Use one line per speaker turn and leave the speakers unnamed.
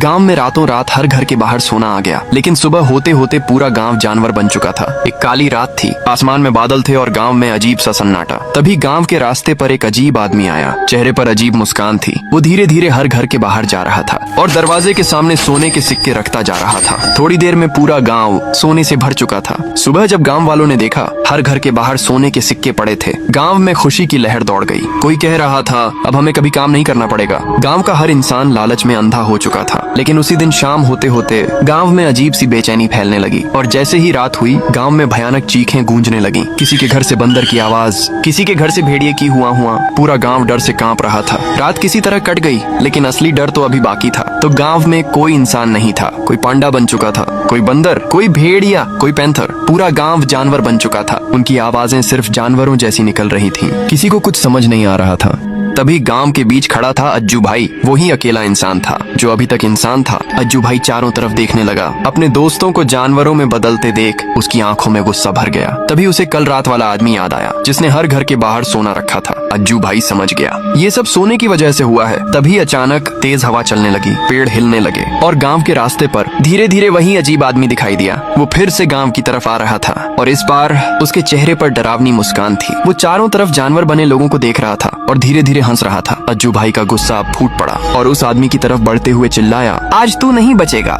गांव में रातों रात हर घर के बाहर सोना आ गया, लेकिन सुबह होते होते पूरा गांव जानवर बन चुका था। एक काली रात थी, आसमान में बादल थे और गांव में अजीब सा सन्नाटा। तभी गांव के रास्ते पर एक अजीब आदमी आया। चेहरे पर अजीब मुस्कान थी। वो धीरे धीरे हर घर के बाहर जा रहा था और दरवाजे के सामने सोने के सिक्के रखता जा रहा था। थोड़ी देर में पूरा गाँव सोने से भर चुका था। सुबह जब गाँव वालों ने देखा हर घर के बाहर सोने के सिक्के पड़े थे, गाँव में खुशी की लहर दौड़ गई। कोई कह रहा था अब हमें कभी काम नहीं करना पड़ेगा। गाँव का हर इंसान लालच में अंधा हो चुका था। लेकिन उसी दिन शाम होते होते गांव में अजीब सी बेचैनी फैलने लगी और जैसे ही रात हुई गांव में भयानक चीखें गूंजने लगी। किसी के घर से बंदर की आवाज, किसी के घर से भेड़िए की हुआ पूरा गांव डर से कांप रहा था। रात किसी तरह कट गई, लेकिन असली डर तो अभी बाकी था। तो गांव में कोई इंसान नहीं था। कोई पांडा बन चुका था, कोई बंदर, कोई भेड़िया, कोई पैंथर। पूरा गांव जानवर बन चुका था। उनकी आवाजें सिर्फ जानवरों जैसी निकल रही थीं। किसी को कुछ समझ नहीं आ रहा था। तभी गांव के बीच खड़ा था अज्जू भाई। वही अकेला इंसान था जो अभी तक इंसान था। अज्जू भाई चारों तरफ देखने लगा। अपने दोस्तों को जानवरों में बदलते देख उसकी आंखों में गुस्सा भर गया। तभी उसे कल रात वाला आदमी याद आया जिसने हर घर के बाहर सोना रखा था। अज्जू भाई समझ गया ये सब सोने की वजह से हुआ है। तभी अचानक तेज हवा चलने लगी, पेड़ हिलने लगे और गांव के रास्ते पर धीरे धीरे वही अजीब आदमी दिखाई दिया। वो फिर से गांव की तरफ आ रहा था और इस बार उसके चेहरे पर डरावनी मुस्कान थी। वो चारों तरफ जानवर बने लोगों को देख रहा था और धीरे धीरे हंस रहा था। अज्जू भाई का गुस्सा फूट पड़ा और उस आदमी की तरफ बढ़ते हुए चिल्लाया, आज तू नहीं बचेगा।